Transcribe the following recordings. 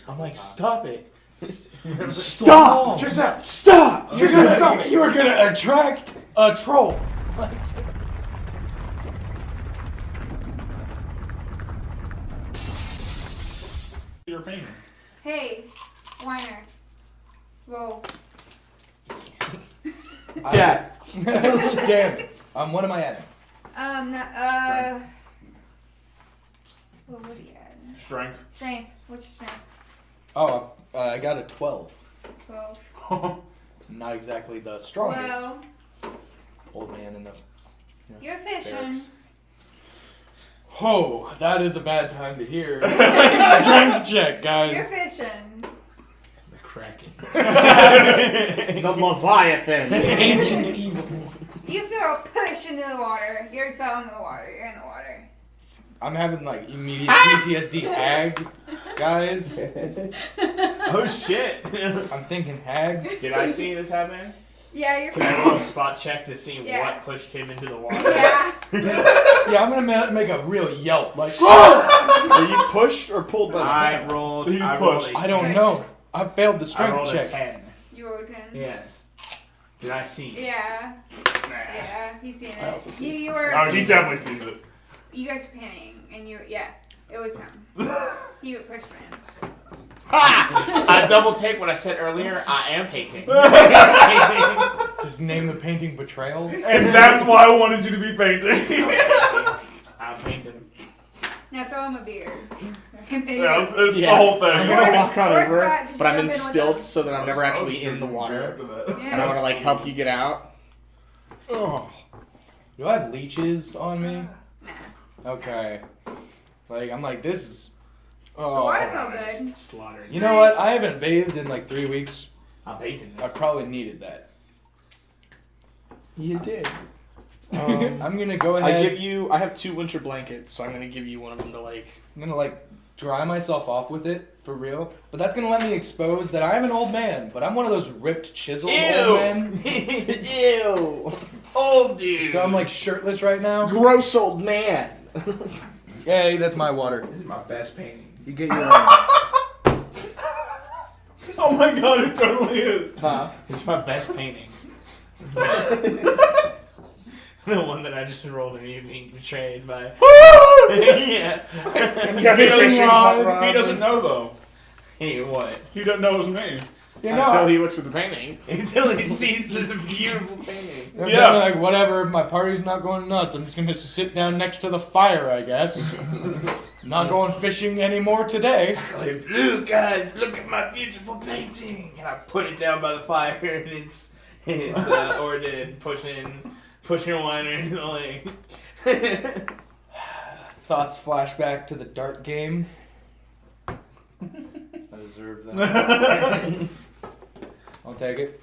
I'm like, stop it. Stop! Trisha, Stop! You're gonna stop it. You are gonna attract a troll. Your painting. Hey, Weiner. Roll. Dad. Damn it. What am I adding? What would he add? Strength. Strength. What's your strength? Oh, I got a 12. 12. Not exactly the strongest. Well, Old man in the. you're fishing. barracks. Oh, that is a bad time to hear. Strength check, You're guys. fishing. The Kraken. The Leviathan. Ancient evil. You feel a push into the water. You fell into the water. You're in the water. I'm having like immediate PTSD hag, guys. Oh shit. I'm thinking hag. Did I see this happening? Yeah, you're Can I roll a spot check to see Yeah. what pushed him into the water? Yeah. Yeah, I'm gonna make a real yelp. Like, Are you pushed or pulled by the I hand? rolled. You I rolled pushed. a I don't 10. know. I failed the I strength rolled a check. 10. You rolled 10. Yes. Did I see? Yeah. Nah. Yeah. He's seen I it. also see You were. Oh, he definitely sees it. You guys were painting, and you. Yeah. It was him. He would push man. I double take what I said earlier. I am painting. Just name the painting Betrayal. And that's why I wanted you to be painting. I'm painting. Now throw him a beer. Yeah, it's the Yeah. whole I'm thing. gonna walk on Or over, Scott, just but I'm jump in in with stilts us. so that I'm never actually in the water. Yeah. And I want to like help you get out. Oh. Do I have leeches on me? Nah. Okay. Like, I'm like, this is. The Oh. water felt good. Slaughtering. You know what? I haven't bathed in like 3 weeks. I'm painting I this. probably needed that. You did. I'm gonna go I ahead. give you. I have 2 winter blankets, so I'm gonna give you one of them to like. I'm gonna like dry myself off with it for real. But that's gonna let me expose that I am an old man, but I'm one of those ripped, chiseled old men. Ew. Old dude. So I'm like shirtless right now. Gross old man. Hey, that's my water. This is my best painting. You get your own. Oh my god, it totally is. Huh? This is my best painting. The one that I just rolled and you being betrayed by. Yeah. You have a fishing rod. He doesn't know though. Hey, what? He doesn't know his name. You Until know, he looks at the painting. Until he sees this beautiful painting. I'm Yeah. kinda like, whatever, if my party's not going nuts, I'm just gonna sit down next to the fire, I guess. Not going fishing anymore today. Like, blue guys, look at my beautiful painting, and I put it down by the fire, and it's Ordin pushing Weiner in the lake. Thoughts flash back to the dart game. I deserve that. I'll take it.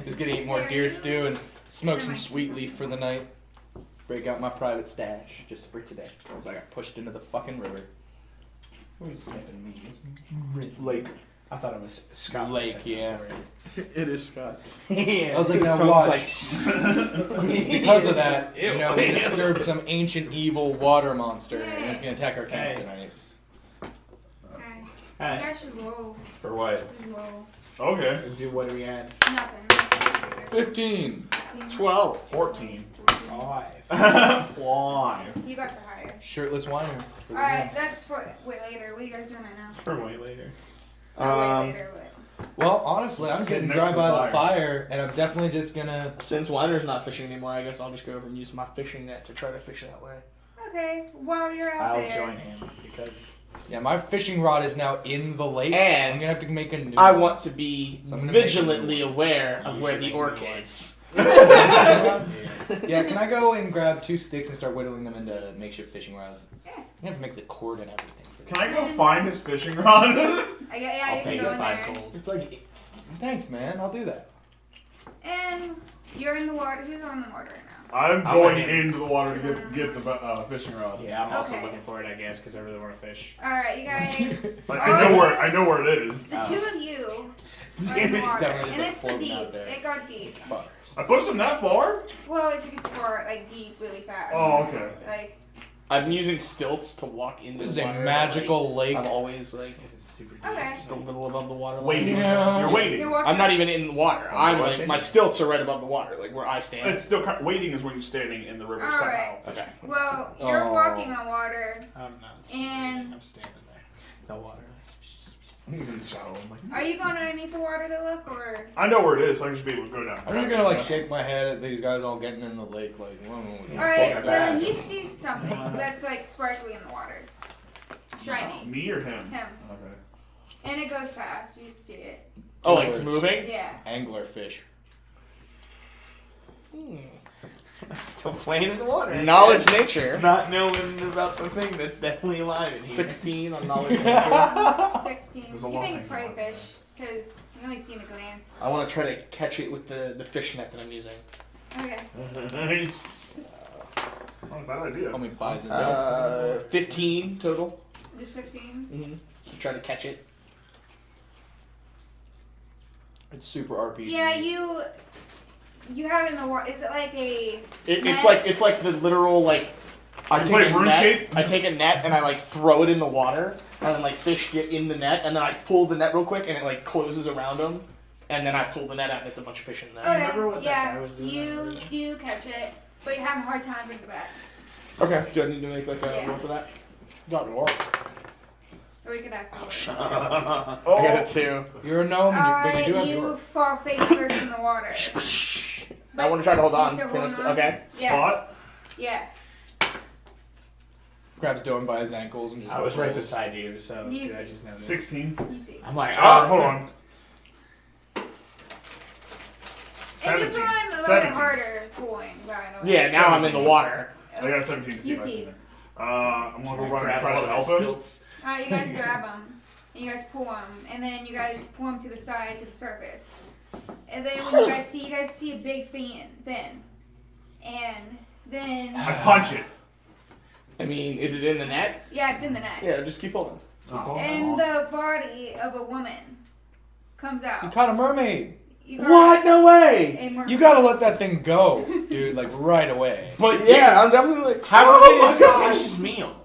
Just gonna eat more deer stew and smoke some sweet leaf for the night. Break out my private stash just for today. Because I got pushed into the fucking river. Who's sniffing me? Lake. I thought it was Scott. Lake, yeah. It is Scott. Yeah. I was like, now Sounds watch. like- Because of that, Ew. you know, we disturbed some ancient evil water monster, and it's gonna attack our camp Hey. tonight. Okay. You Hey, guys should roll. For what? Roll. Okay. do what do we add? Nothing. 15. 12. 14. 5. Why? You got the higher. Shirtless whiner. Alright, that's for wait later. What are you guys doing right now? For way later. Wait later. Wait. Well, honestly, I'm Sit getting next dry to by the the fire, and I'm definitely just gonna. Since Weiner's not fishing anymore, I guess I'll just go over and use my fishing net to try to fish that way. Okay. While you're out I'll there. join him because Yeah, my fishing rod is now in the lake. And I'm gonna have to make a new. I want to be So I'm gonna make vigilantly aware of You where should the make orc me one. is. Yeah, can I go and grab 2 sticks and start whittling them into makeshift fishing rods? Yeah. I have to make the cord and everything. For Can I go find his fishing rod? Yeah, I'll you pay can go you in 5 there. gold. It's like, thanks, man. I'll do that. And you're in the water. Who's on the water right now? I'm I'm going in. into the water to get the fishing rod. Yeah, I'm also Okay. looking for it, I guess, because I really want to fish. Alright, you guys. Like, I know where it is. The two of you are in the It's water. definitely just, And like, it's the floating out deep. there. It got deep. I pushed him that far? Well, it gets far, like, deep really fast. Oh, okay. Like, I'm using stilts to walk into This is the a water. magical lake. I'm always like It's super deep. Okay. just a little above the water line. Waiting. Yeah. You're waiting. You're walking. I'm not even in the water. I'm What's like in my it? stilts are right above the water, like where I stand. It's still waiting is when you're standing in the river somehow. Alright. Okay. Well, you're Oh. walking on water. I'm not. And- I'm standing there. The water. I'm in the shadow. I'm like, Are you going underneath the water to look, or? I know where it is, so I can just be able to go down. I'm just gonna like shake my head at these guys all getting in the lake, like. Whoa. Alright, well then you see something that's like sparkly in the water. Shiny. Me or him? Him. Okay. And it goes fast, you see it. Oh, like Words. moving? Yeah. Anglerfish. I'm still playing in the water. Knowledge nature. Not knowing about the thing that's definitely alive in here. 16 on knowledge nature. 16. There's a You lot think of it's things probably going on. fish, because you only see in a glance. I want to try to catch it with the fish net that I'm using. Okay. It's not a bad idea. How many buys 15 total. Just 15. Mm-hmm. To try to catch it. It's super RPG. Yeah, you have it in the water. Is it like a? It's net? like the literal like. I You take play a RuneScape? net. I take a net and I like throw it in the water, and then like fish get in the net, and then I pull the net real quick, and it like closes around them, and then I pull the net out, and it's a bunch of fish in there. Okay. remember what that Yeah. guy was doing You over there? do catch it, but you're having a hard time bringing it back. Okay. Do I need to make like a Yeah. roll for that? Got war. Or we could ask you. I got a 2. You're a gnome, but you Alright, do have you your. fall face first in the water. I want to try to hold You on. still Can I holding st- on? okay. Yeah. Spot? Yeah. Grabs Dylan by his ankles and just. I was right rolls. beside you, so You did I see. just notice? 16. You see. I'm like, Hold on. And you 17. trying a little bit 17. harder pulling, but I know. Yeah. Now I'm in the water. I got 17 to see You if I see. see them. I'm gonna go run and grab try one to of help those him. stilts. Alright, you guys grab them. And you guys pull them. And then you guys pull them to the side, to the surface. And then when you guys see a big fin. And then, I punch it. I mean, is it in the net? yeah, it's in the net. Yeah. Just keep holding. Oh. And the body of a woman comes You out. caught a mermaid. You got What? No way. a mermaid. You gotta let that thing go, dude. Like right away. But yeah, I'm definitely like. Half oh of it my is God. delicious meal.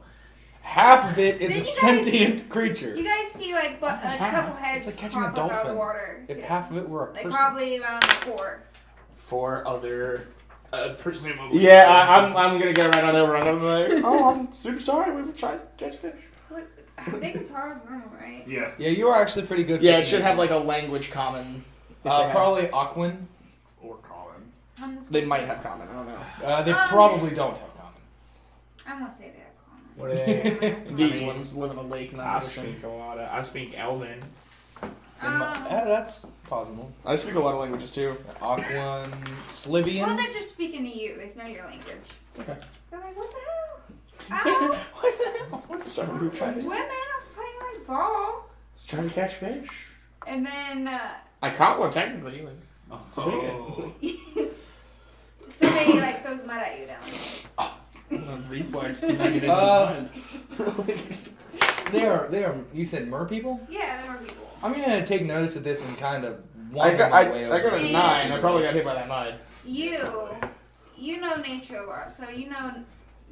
Half of it is Did a you guys- sentient creature. You guys see like a couple heads It's like catching a pop up out of the dolphin. water. If Yeah. half of it were a Like person. probably around 4. 4 other, presumably. Yeah, I'm gonna get right on over. I'm like, oh, I'm super sorry. We were trying to catch fish. What? They can talk normal, right? Yeah. Yeah, you are actually pretty good. Yeah, for it should me. have like a language common. if they have. Probably Aquan. Or Colin. I'm just They gonna might say- have common. I don't know. They probably don't have common. I'm gonna say that. What are they? These mean, ones live in a lake, not I an ocean. speak a lot of. I speak Elven. Yeah, that's possible. I speak a lot of languages too. Aquan, Slivian. Well, they're just speaking to you. They know your language. Okay. They're like, what the hell? Ow! What the hell? What the I fuck? was swimming. I was playing like ball. Just trying to catch fish. And then, I caught one technically. Like, Oh. so they like throws mud at you then. reflex. to not get into Uh, the mud. They are. You said mer people. Yeah, there were people. I'm gonna take notice of this and kind of. I wander got my way I got over. a 9. I probably got hit by that mud. You know nature a lot, so you know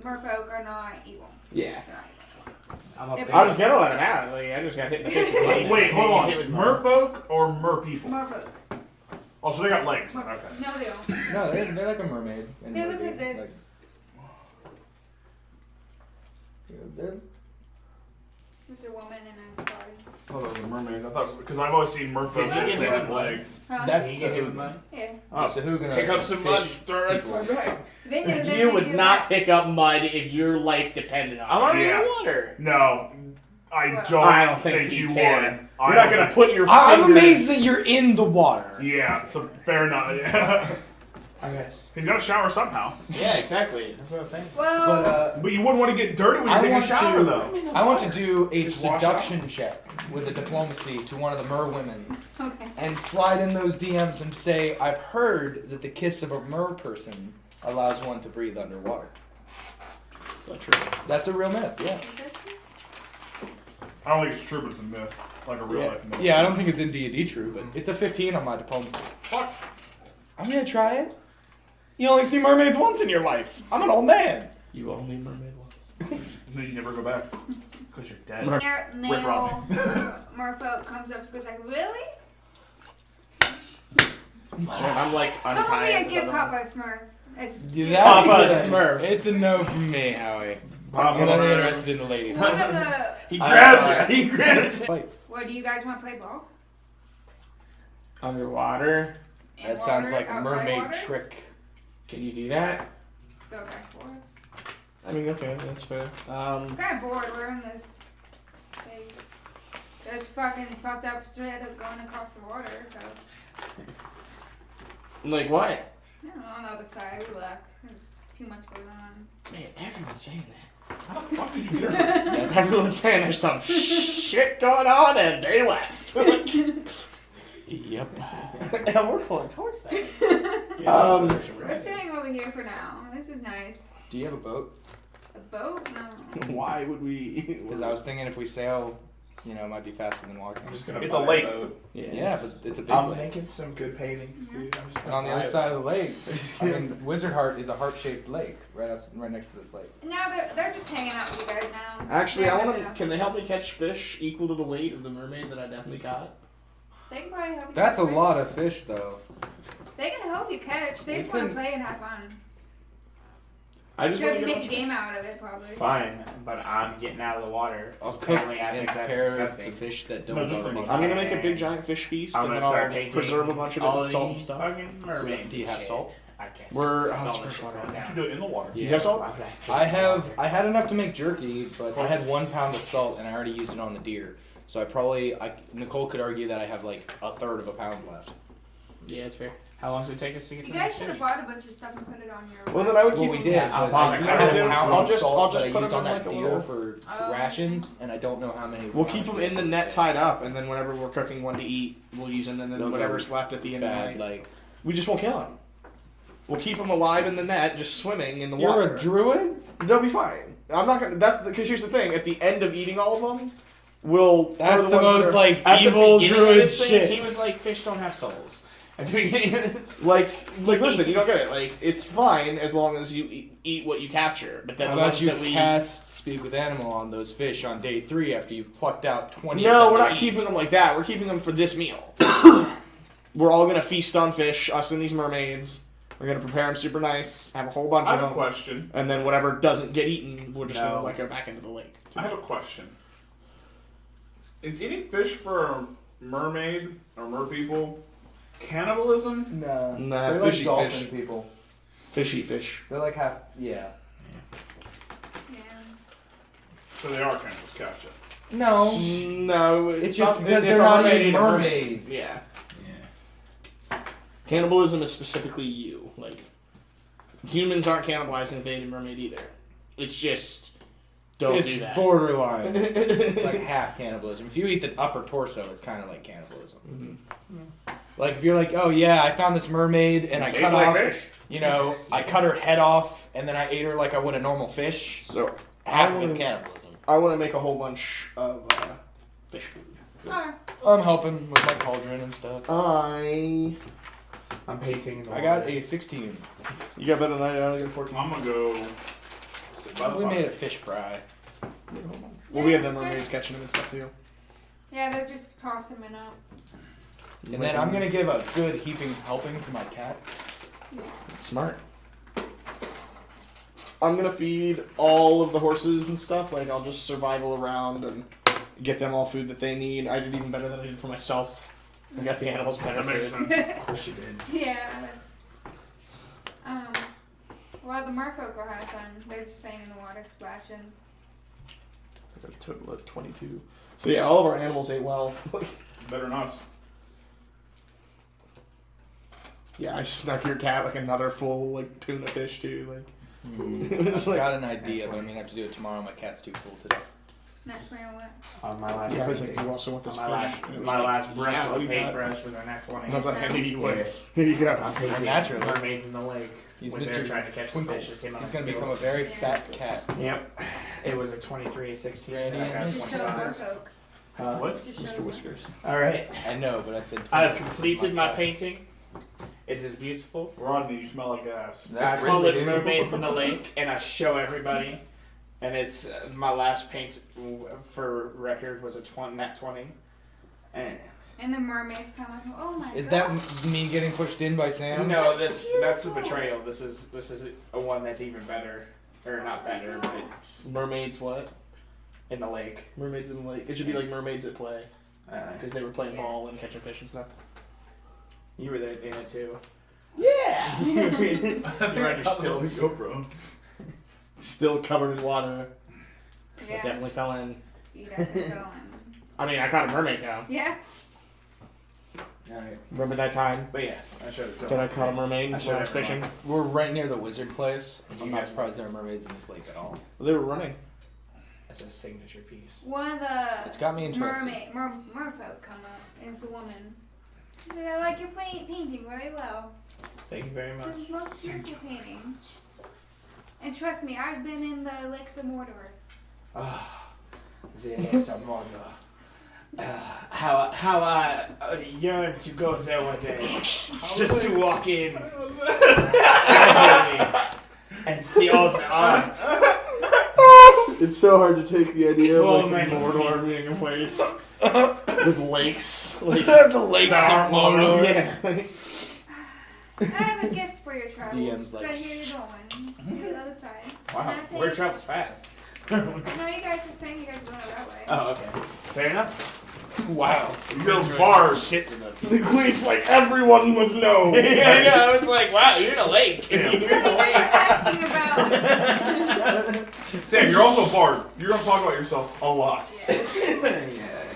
merfolk are not evil. Yeah. They're not evil. I'm up I there. I was gonna let him out. Like, I just got hit in the face with mud. Wait, hold on. Hit with mud. Merfolk or mer people? Merfolk. Oh, so they got legs. Merfolk. Okay. No, they don't. No, they're like a mermaid. And They look mermaid, like this. they're Just a woman in a body. Oh, those are mermaids. I thought because I've always seen merfolk Did you that get they hit have with mud? legs. Huh? That's Can you get hit with mud? Yeah. Oh, so who gonna pick up some mud, fish throw it right to people? my bag. Then You would do not that. pick up mud if your life depended on I'm it. already Yeah. in the water. No, I What? don't. I don't think you you would. can. I You're not don't gonna think- put your I'm fingers. amazed that you're in the water. Yeah, so fair enough. Yeah. I guess. He's got to shower somehow. Yeah, exactly. That's what I was saying. Well, But But you wouldn't want to get dirty when you I take a want shower, to- though. I want to do a Just wash seduction check with a diplomacy to one of the mer women okay. and slide in those DMs and say, I've heard that the kiss of a mer person allows one to breathe underwater. That's true. That's a real myth, yeah. I don't think it's true, but it's a myth. Like a real Yeah, life myth. yeah, I don't think it's in D&D true, but it's a 15 on my diplomacy. Fuck. I'm gonna try it. You only see mermaids once in your life. I'm an old man. You only mermaid once. then you never go back. Because you're dead. Male merfolk comes up and goes like, really? And I'm like Come with me untying. and give Papa a smurf. It's Dude, Papa that's Smurf. It's a no from me, Howie. Papa I'm only Smurf. interested in the lady. one of the. He grabs you. He grabs you. What do you guys want to play ball? Underwater. In That sounds water? like a Outside mermaid water? trick. Can you do that? Go back for it. I mean, okay, that's fair. I'm kind of bored. We're in this phase. This fucking fucked up thread of going across the water. So Like what? I don't know, on the other side, we left. There's too much going on. Man, everyone's saying that. How the fuck did you get her? Everyone's saying there's some shit going on and they left. Yep. And we're going towards that. We're staying over here for now. This is nice. Do you have a boat? A boat? No. Why would we? Because I was thinking if we sail, you know, it might be faster than walking. I'm just gonna It's buy a lake. boat. Yeah, but it's a big I'm lake. making some good paintings, dude. I'm just And gonna on the buy other it. side of the lake, I mean, Wizard Heart is a heart-shaped lake right next to this lake. Now they're just hanging out with you guys now. Actually, They're I want living to. up. Can they help me catch fish equal to the weight of the mermaid that I definitely caught? They can probably help you. That's a catch. lot of fish, though. They can help you catch. They just We've want to been- play and have fun. I just You have want to to make a game out of it, probably. Fine, but I'm getting out of the water. I'll cook Apparently, I and think that's prepare the disgusting. fish that No, don't just already. the- I'm gonna make a big giant fish feast I'm and gonna then start I'll painting preserve a bunch of it all with salt and these stuff. fucking mermaid. Do you have shit. salt? I can't. We're- That's oh, all it's the fresh shit's water. going You down. should do it in the water. Do you have salt? Why would I put I it in have. water? I had enough to make jerky, but I had 1 pound of salt and I already used it on the deer. So Nicole could argue that I have like a third of a pound left. Yeah, it's fair. How long does it take us to get You to guys the should have city? bought a bunch of stuff and put it on your. Well, then I would Well, keep. we did. Yeah, but I'll I buy do it. have I'll a pound just- of salt I'll just that put I used them on in, that like, a deer little- for Oh. rations, and I don't know how many. We'll keep them in the net tied up, and then whenever we're cooking one to eat, we'll use them, and then Those whatever's are left at the end of the bad. night, Like we just won't kill them. We'll keep them alive in the net, just swimming in the you're water. a druid. They'll be fine. I'm not gonna. That's because here's the thing. At the end of eating all of them, we'll. That's for the ones that most are- like At the evil beginning of druid this thing, shit. He was like, "Fish don't have souls." At the beginning of this. Like, listen, you don't get it. Like, it's fine as long as you eat what you capture. But then How the about ones you that we. cast Speak with Animal on those fish on day 3 after you've plucked out 20? No, of we're them not to keeping eat? them like that. We're keeping them for this meal. We're all gonna feast on fish, us and these mermaids. We're gonna prepare them super nice, have a whole bunch I of have a them, question. and then whatever doesn't get eaten, we're just No. gonna like go back into the lake. I have a question. Is eating fish for a mermaid or merpeople cannibalism? No. Nah, They're fish like eat dolphin fish. people. Fish eat fish. They're like half. Yeah. Yeah. So they are cannibals, gotcha. No. No, It's just not- because if they're a not mermaid eating ate a mermaid- mermaids. Yeah. Yeah. Cannibalism is specifically you. Like, humans aren't cannibalizing if they ate a mermaid either. It's just don't It's do that. borderline. It's like half cannibalism. If you eat the upper torso, it's kind of like cannibalism. Like if you're like, oh yeah, I found this mermaid and I Tastes cut like off, fish. you know, I cut her head off and then I ate her like I would a normal fish. So Half of it's cannibalism. I want to make a whole bunch of fish food. Alright. I'm helping with my cauldron and stuff. I'm painting. The I got water. a 16. You got better than I did. I only got 14. I'm gonna go sit by the We fire. made a fish fry. Well, we had Yeah, the that's mermaids good. catching them and stuff too. Yeah, they're just tossing them up. And then I'm gonna give a good heaping helping to my cat. Smart. I'm gonna feed all of the horses and stuff. Like I'll just survival around and get them all food that they need. I did even better than I did for myself. I got the animals better That makes food. sense. Of course you did. Yeah, that's. Well, the merfolk are having fun. They're just playing in the water, splashing. I got a total of 22. So yeah, all of our animals ate well. Better than us. Yeah, I snuck your cat like another full like tuna fish too. Like I've got an idea, but I'm gonna have to do it tomorrow. My cat's too full today. Next round, what? On my last. yeah, I was like, painting. you also want this My fish? last, And it was my like, last brush yeah, of we the got it. paintbrush was our next one. And I was like, I knew you Yeah. would. Here you go. I'm painting Naturally. mermaids in the lake. He's when they're Mr. trying to catch the Twinkles. fish that came out He's of gonna the become a seals. very Yeah. fat cat. Yep. It was a 23, a 16. Randy and I got and Just show 25. merfolk. What? Just Mr. shows Whiskers. All right. I know, but I said. I have Twinkles is completed my cat. painting. It is beautiful. Rodney, you smell like gas. That's I call Ridley, it dude. Mermaids in the Lake, and I show everybody. And it's my last paint for record was a nat 20. And the mermaids come up. Oh my god. Is that me getting pushed in by Sam? no, that's the betrayal. This is a one that's even better, or not better, but Mermaids what? in the lake. Mermaids in the lake. It should be like Mermaids at Play. Because they were playing ball and catching fish and stuff. You were there in it too. Yeah! You were on your stilts. GoPro. Still covered in water. I Yeah. definitely fell in. You definitely fell in. I mean, I caught a mermaid now. Yeah. Alright. Remember that time But yeah, I showed it to that him. I caught a mermaid I when showed I was everyone. fishing? We're right near the wizard place. Did I'm you not guys- surprised there are mermaids in this lake at all. They were running. That's a signature piece. One of the It's got me interested. merfolk come up, and it's a woman. She said, "I like your painting very well. Thank you very much. It's the most beautiful painting." And trust me, I've been in the lakes of Mordor. Ah, the lakes of Mordor. How I yearn to go there one day, just to walk in casually and see all the art. It's so hard to take the idea Oh, of man. Mordor being a place with lakes. Like, The lakes are of Mordor. Yeah. I have a gift for your travels. DM's like, so here you're going. To the other side. Wow, And I word think- travels fast. No, you guys were saying you guys were going that way. Oh, okay. Fair enough. Wow. You're barred. Shit to the The queen's like, everyone must know. Yeah, I know. I was like, wow, you're in a lake. Yeah. No, you guys were asking about. Sam, you're also barred. You're gonna talk about yourself a lot. Yeah.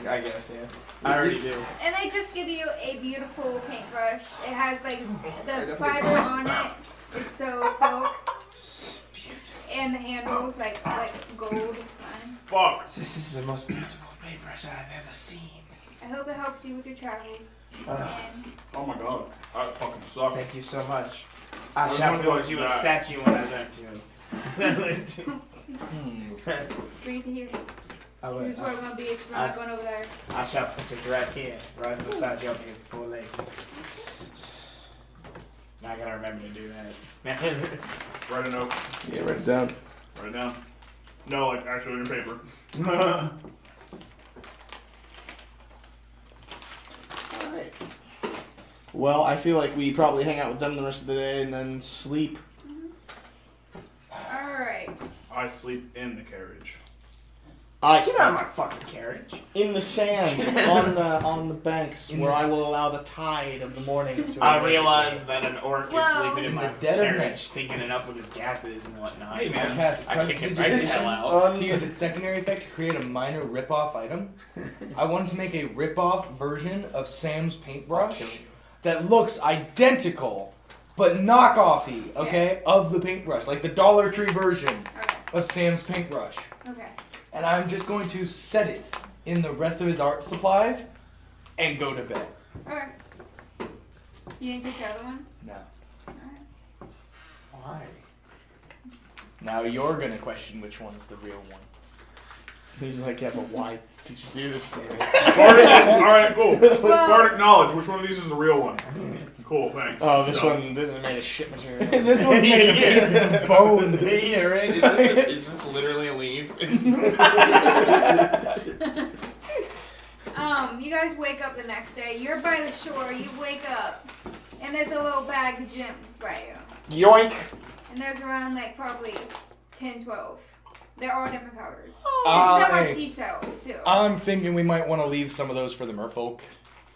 Yeah, I guess, yeah. I already do. And they just give you a beautiful paintbrush. It has like the fiber on it is so silk, and the handles like gold. Fuck. This is the most beautiful paintbrush I've ever seen. I hope it helps you with your travels. And Oh my god. I fucking suck. Thank you so much. I was shall wondering pose you a that. statue when I learn to. breathe here. I, will, This is where we're gonna be. We're not going over there. I shall put it right here, right beside you up against the full lake. Now I gotta remember to do that. Write a note. Yeah, write it down. Write it down. No, like actually on your paper. Alright. Well, I feel like we probably hang out with them the rest of the day and then sleep. All right. I sleep in the carriage. I Get sleep out of my fucking carriage. in the sand on the banks where I will allow the tide of the morning to I awaken realize that an orc is Well- sleeping in my In the dead of carriage, night. stinking it up with his gases and whatnot. Hey, man. Cast I kick him right the prestidigitation hell out. to use its secondary effect to create a minor rip-off item. I wanted to make a rip-off version of Sam's paintbrush that looks identical, but knockoffy, okay, of the paintbrush, like the Dollar Tree version Okay. of Sam's paintbrush. Okay. And I'm just going to set it in the rest of his art supplies and go to bed. All right. You didn't take the other one. No. All right. Why? Now you're gonna question which one's the real one. He's like, yeah, but why did you do this? Alright, cool. Well- Bard acknowledge which one of these is the real one. Cool, thanks. Oh, this So- one, this is made of shit material. This one's made of pieces of bone. Yeah, right? Is this literally a leaf? You guys wake up the next day. You're by the shore. You wake up, and there's a little bag of gems by you. Yoink! And there's around like probably 10, 12. They're all different colors. Ah, And some are hey. seashells too. I'm thinking we might want to leave some of those for the merfolk.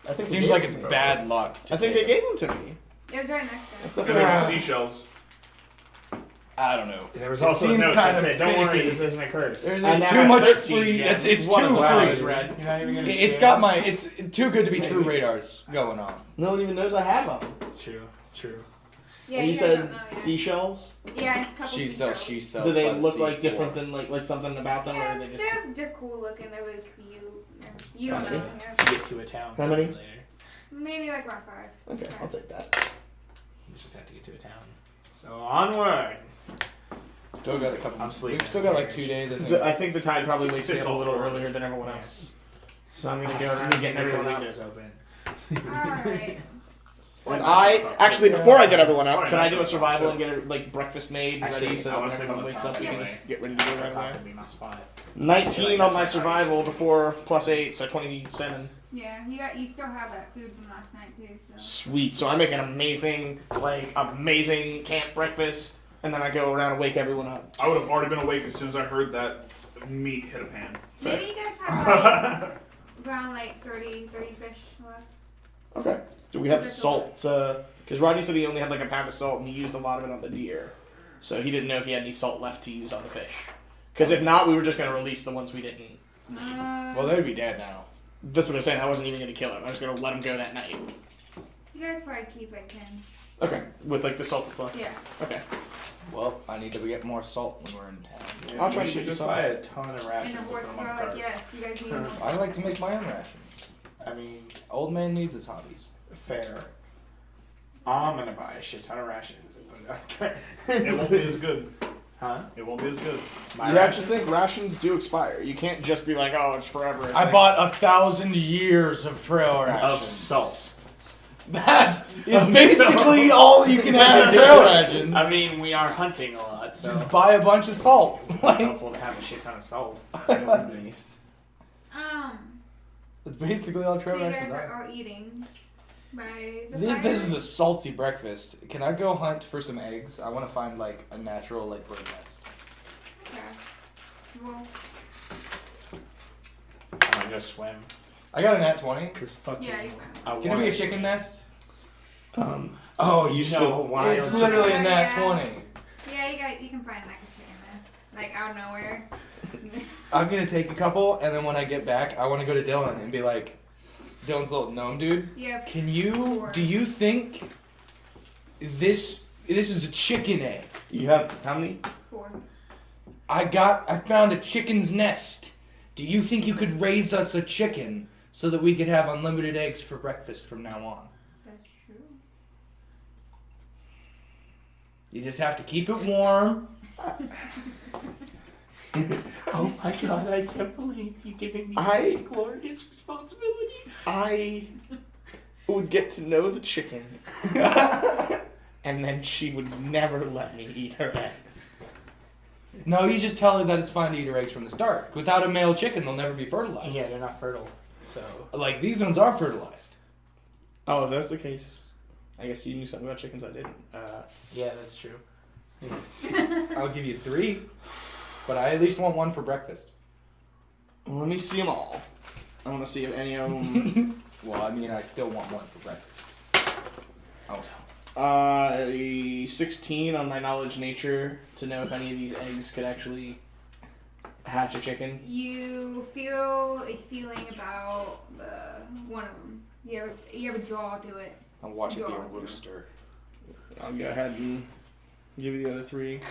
I think Seems like it's bad luck. I think they gave them to me. It was right next to That's them. the And there's thing. seashells. I don't know. There was It also a seems note kind that of said, "Don't worry, finicky. this isn't a curse." There's I now too have much 13 free. gems. It's One too of them is free. red. You're not even gonna It's share? got my. It's too good to be true Maybe. radars going off. No one even knows I have them. True. Yeah, And you guys don't said know yet. seashells? Yeah, it's a couple She seashells. sells. She sells. Do they by the look sea like for- different than like something about them, or Yeah, are they just? they're cool looking. They're really cute. You don't Gotcha. know. Yeah. Get to a town. How many? Later. Maybe like around 5. Okay, I'll take that. You just have to get to a town. So onward. Still got a couple. I'm sleeping. We've still got like 2 days. I think. I think the tide probably wakes me It's up a all little over earlier this. than everyone else. So I'm Oh, gonna go around and getting everyone up. windows open. Alright. Like Yeah. actually, before I get everyone up, Alright, can I do a that's survival good. and get breakfast made and Actually, ready so I that when was thinking everyone on the wakes up, top we can anyway. just get ready to go right That's away. not gonna be my spot. 19 on my survival before plus 8, so 27. Yeah, you still have that food from last night too. So. Sweet. So I make an amazing camp breakfast, and then I go around and wake everyone up. I would have already been awake as soon as I heard that meat hit a pan. Maybe you guys have like around like 30 fish left. Okay. Do we have the salt? Because Rodney said he only had like a pound of salt, and he used a lot of it on the deer. So he didn't know if he had any salt left to use on the fish. Because if not, we were just going to release the ones we didn't. Well, they'd be dead now. That's what I'm saying. I wasn't even going to kill him. I was going to let him go that night. You guys probably keep like 10. Okay. With like the salt that's left. Yeah. Okay. Well, I need to get more salt when we're in town. I'll try You to should get just some. buy a ton of And rations. the and horses put 'em are on the like, cart. yes, you guys need more. I like to make my own rations. I mean, Old man needs his hobbies. fair. I'm gonna buy a shit ton of rations and put it on the It cart. won't be as good. Huh? It won't be as good. My You have to rations? think rations do expire. You can't just be like, oh, it's forever. It's I like- bought 1,000 years of trail rations. Of salt. That is Of basically salt. all you can have in trail rations. I mean, we are hunting a lot, so Just buy a bunch of salt. it's Like, helpful to have a shit ton of salt. At least. it's basically all So trail you rations. guys are eating by the This fire? is a salty breakfast. Can I go hunt for some eggs? I want to find like a natural like bird nest. Okay. Well, I'm gonna go swim. I got a nat 20. Cause fuck yeah, you. you can. I Can it want be a to. chicken nest? Oh, you know why? It's I'm literally a chicken. nat Yeah. 20. Yeah, you can find like a chicken nest, like out of nowhere. I'm gonna take a couple, and then when I get back, I want to go to Dylan and be like, Dylan's little gnome dude. Yeah. Can you? Do you think this is a chicken egg? You have how many? 4. I found a chicken's nest. Do you think you could raise us a chicken so that we could have unlimited eggs for breakfast from now on? That's true. You just have to keep it warm. Oh my god, I can't believe you giving me I- such a glorious responsibility. I would get to know the chicken, and then she would never let me eat her eggs. No, you just tell her that it's fine to eat her eggs from the start. Without a male chicken, they'll never be fertilized. Yeah, they're not fertile. So Like, these ones are fertilized. Oh, if that's the case, I guess you knew something about chickens I didn't. yeah, that's true. I'll give you 3, but I at least want 1 for breakfast. Well, let me see them all. I want to see if any of them. Well, I mean, I still want 1 for breakfast. Oh. A 16 on my knowledge nature to know if any of these eggs could actually hatch a chicken. You feel a feeling about one of them. You have a draw to it. I'll watch it be a Yours. rooster. I'll go ahead and give you the other 3.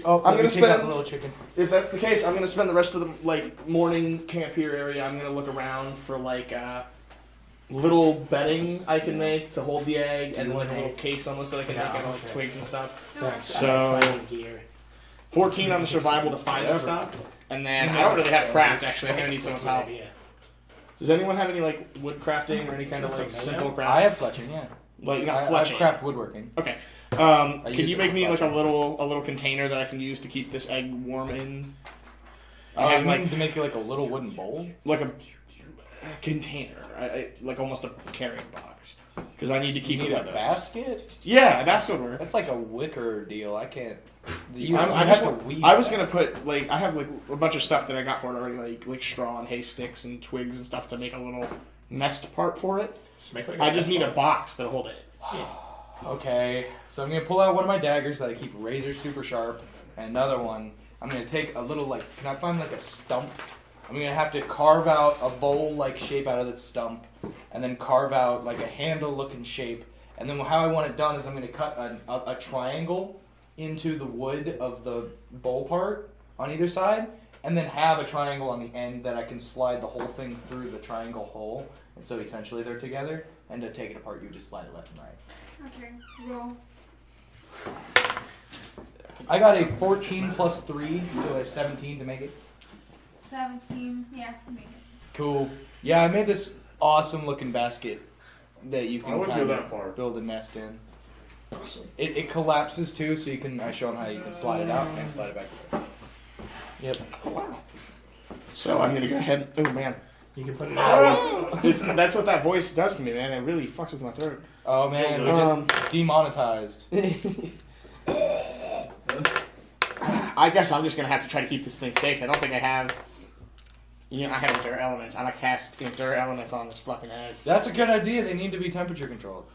Oh, I'm gonna take out spend- the little chicken. If that's the case, I'm gonna spend the rest of the morning camp here area. I'm gonna look around for little bedding I can make to hold the egg, and like a little case almost that I can Yeah, make out of okay. twigs and stuff. Thanks. So- I have fighting gear. 14 on the survival to find this stuff, and then I don't really have craft actually. I'm gonna need someone's help. idea. Does anyone have any wood crafting or any kind of Something simple like craft? I have fletching, yeah. not I fletching. craft woodworking. Okay. I Can use you it make for me like a fletching. little container that I can use to keep this egg warm in? I I have have to make you like a little wooden bowl. like a container, I like almost a carrying box, because I need to keep You it need a with us. basket? Yeah, a basket would work. That's like a wicker deal. I can't. I was gonna put I have a bunch of stuff that I got for it already, like straw and hay sticks and twigs and stuff to make a little nest part for it. Just make like I just need a nest box to hold it. Okay, so I'm gonna pull out one of my daggers that I keep razor super sharp, and another one. I'm gonna take a little can I find like a stump? I'm gonna have to carve out a bowl-like shape out of this stump, and then carve out like a handle-looking shape. And then how I want it done is I'm gonna cut a triangle into the wood of the bowl part on either side, and then have a triangle on the end that I can slide the whole thing through the triangle hole. And so essentially they're together. And to take it apart, you just slide it left and right. Okay. Well, I got a 14 plus 3, so a 17 to make it. 17. Yeah, make it. Cool. Yeah, I made this awesome looking basket that you I can wouldn't kind go that of far. build a nest in. It collapses too, so you can. I show them how you can slide it out and slide it back. Yep. Wow. So I'm gonna go ahead. Oh man, You can put it out. that's what that voice does to me, man. It really fucks with my throat. Oh man, we just demonetized. I guess I'm just gonna have to try to keep this thing safe. I don't think I have. I have endure elements. I'm gonna cast endure elements on this fucking egg. That's a good idea. They need to be temperature controlled.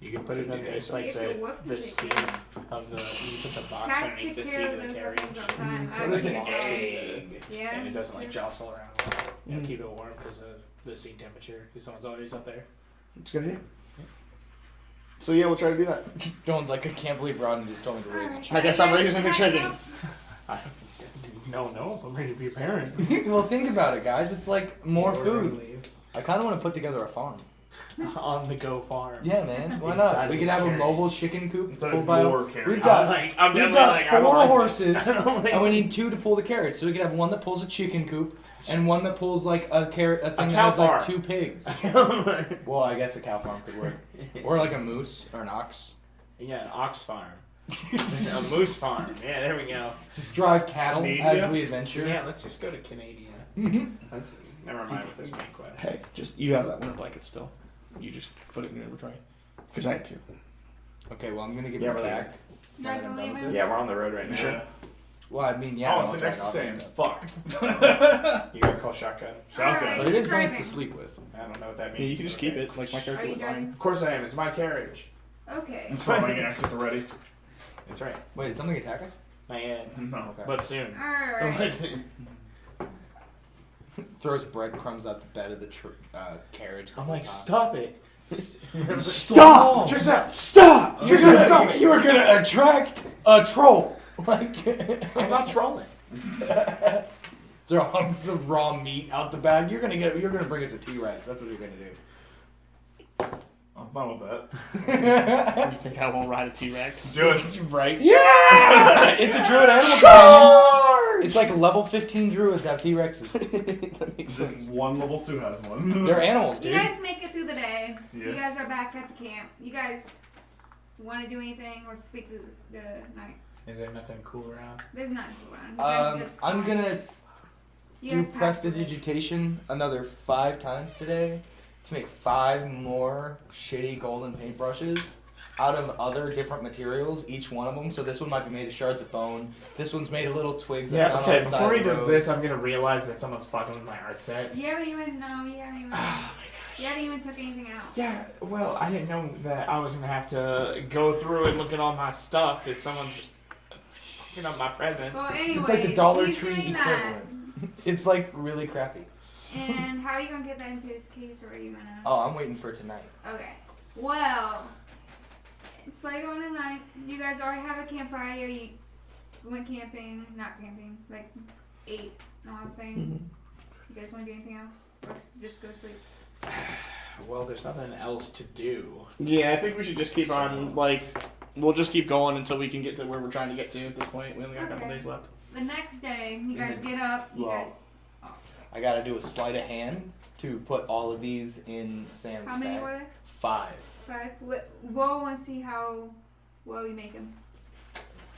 You can put it in It's like If you're wolf, the seed of the. You put the box Cats underneath take the care seed of of the those carriage. things all the time. I What was is Like an an gonna egg. Yeah. And it doesn't like jostle around. Mm. Keep it warm because of the seed temperature. Because someone's always up there. It's good idea. So yeah, we'll try to do that. Dawn's like, I can't believe Rodney just told me to raise a Alright. I guess I'm raising a chicken. I don't know if I'm ready to be a parent. chicken. Well, think about it, guys. It's like more Or food. leave. I kind of want to put together a farm. On the go farm. Yeah, man. Why Inside not? of We could this have a carriage. mobile chicken coop Instead pulled of by. your carriage. We've got I'm we've definitely got like, I don't 4 like horses, this. I don't like and we need 2 to pull the carriage. So we could have one that pulls a chicken coop, and one that pulls like a thing that cow has like farm. 2 pigs. this. Well, I guess a cow farm could work, or like a moose or an ox. Yeah, an ox farm. A moose farm. Yeah, there we go. Just drive cattle Canada? as we adventure. Yeah, let's just go to Canada. Mhm. Let's never mind with this main quest. Hey, just you have that winter blanket still. You just put it in your inventory. Because I had to. Okay, well I'm gonna give Yeah, it we're back. You guys are leaving? Yeah, we're on the road right now. Yeah. Well, I mean, yeah. Oh, I'll sit try next to to Sam. offer stuff. Fuck. You gotta call shotgun. Shotgun. But it is Who's nice driving? to sleep with. I don't know what that means. Yeah, you can just keep it like my Are character you with mine. driving? Of course I am. It's my carriage. Okay. It's fine. I can exit the ready. That's right. Wait, did something attack us? Not yet. No. Okay. But soon. Alright. Throws breadcrumbs out the bed of the carriage. I'm like, stop it. Stop! Trisha, Stop! You're gonna stop it. You are gonna attract a troll. Like, I'm not trolling. throw hunks of raw meat out the bag. You're gonna bring us a T-Rex. That's what you're gonna do. I'm fine with that. You think I won't ride a T-Rex? Do it. Right? Yeah! It's a druid animal. Charge! It's like level 15 druids have T-Rexes. That makes Just sense. one level 2 has one. They're animals, You dude. guys make it through the day. Yeah. You guys are back at the camp. You guys want to do anything or sleep through the night? Is there nothing cool around? There's nothing to learn. You guys just I'm gonna you do guys pass through it. prestidigitation another 5 times today to make 5 more shitty golden paintbrushes out of other different materials, each one of them. So this one might be made of shards of bone. This one's made of little twigs. I Yeah, found okay, on the side before he of the does road. this, I'm gonna realize that someone's fucking with my art set. You haven't even you haven't even took anything out. Yeah, well, I didn't know that I was gonna have to go through and look at all my stuff because someone's fucking up my presents. Well, anyways, It's like the Dollar he's Tree doing that. equivalent. It's like really crappy. And how are you gonna get that into his case, or are you gonna? Oh, I'm waiting for tonight. Okay. Well, it's later on at night. You guys already have a campfire. You went camping, not camping, like ate and all the thing. You guys want to do anything else? Or just go sleep? Well, there's nothing else to do. Yeah, I think we should just keep on, like, we'll just keep going until we can get to where we're trying to get to at this point. We only got a couple Okay. days left. The next day, you guys get up. You guys, Well, I gotta do a sleight of hand to put all of these in Sam's how many bag. were there? 5. 5. Roll and see how well you make them.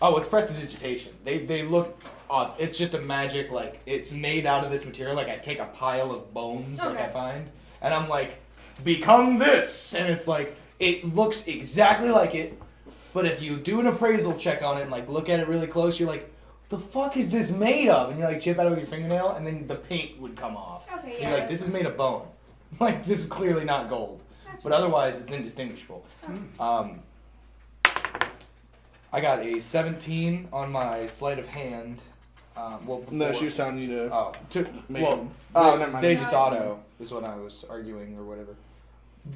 Oh, it's prestidigitation. They look odd. It's just a magic, like, it's made out of this material. Like, I take a pile of bones, like I Okay. find, and I'm like, become this! And it's like, it looks exactly like it, but if you do an appraisal check on it and, like, look at it really close, you're like, the fuck is this made of? And you, like, chip at it with your fingernail, and then the paint would come off. Okay, You're yeah. like, this is made of bone. Like, this is clearly not gold. But otherwise, it's indistinguishable. I got a 17 on my sleight of hand. Well, No, before- she was telling you to Oh, make well, them. Oh, never mind. they No, just it's- auto is what I was arguing or whatever.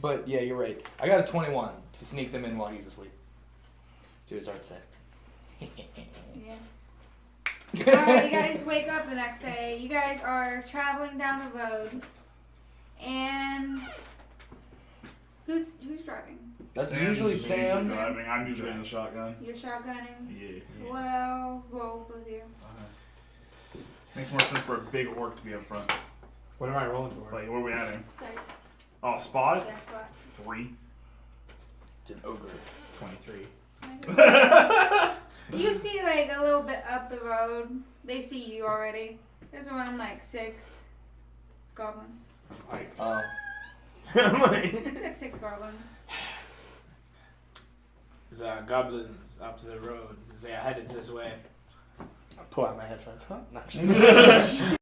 But yeah, you're right. I got a 21 to sneak them in while he's asleep. To his art set. Yeah. Alright, you guys wake up the next day. You guys are traveling down the road. And who's driving? That's Sam's usually usually Sam. driving. I'm usually in the shotgun. You're shotgunning? Yeah. Well, roll both of you. Makes more sense for a big orc to be up front. What am I rolling for? Wait, what are we adding? Sorry. Oh, spot? Yeah, spot. 3. It's an ogre. 23. You see, like, a little bit up the road. They see you already. There's around, like, 6 goblins. Like, Oh. Like 6 goblins. There's goblins opposite the road. Say I headed this way. I pull out my headphones. Huh? No, just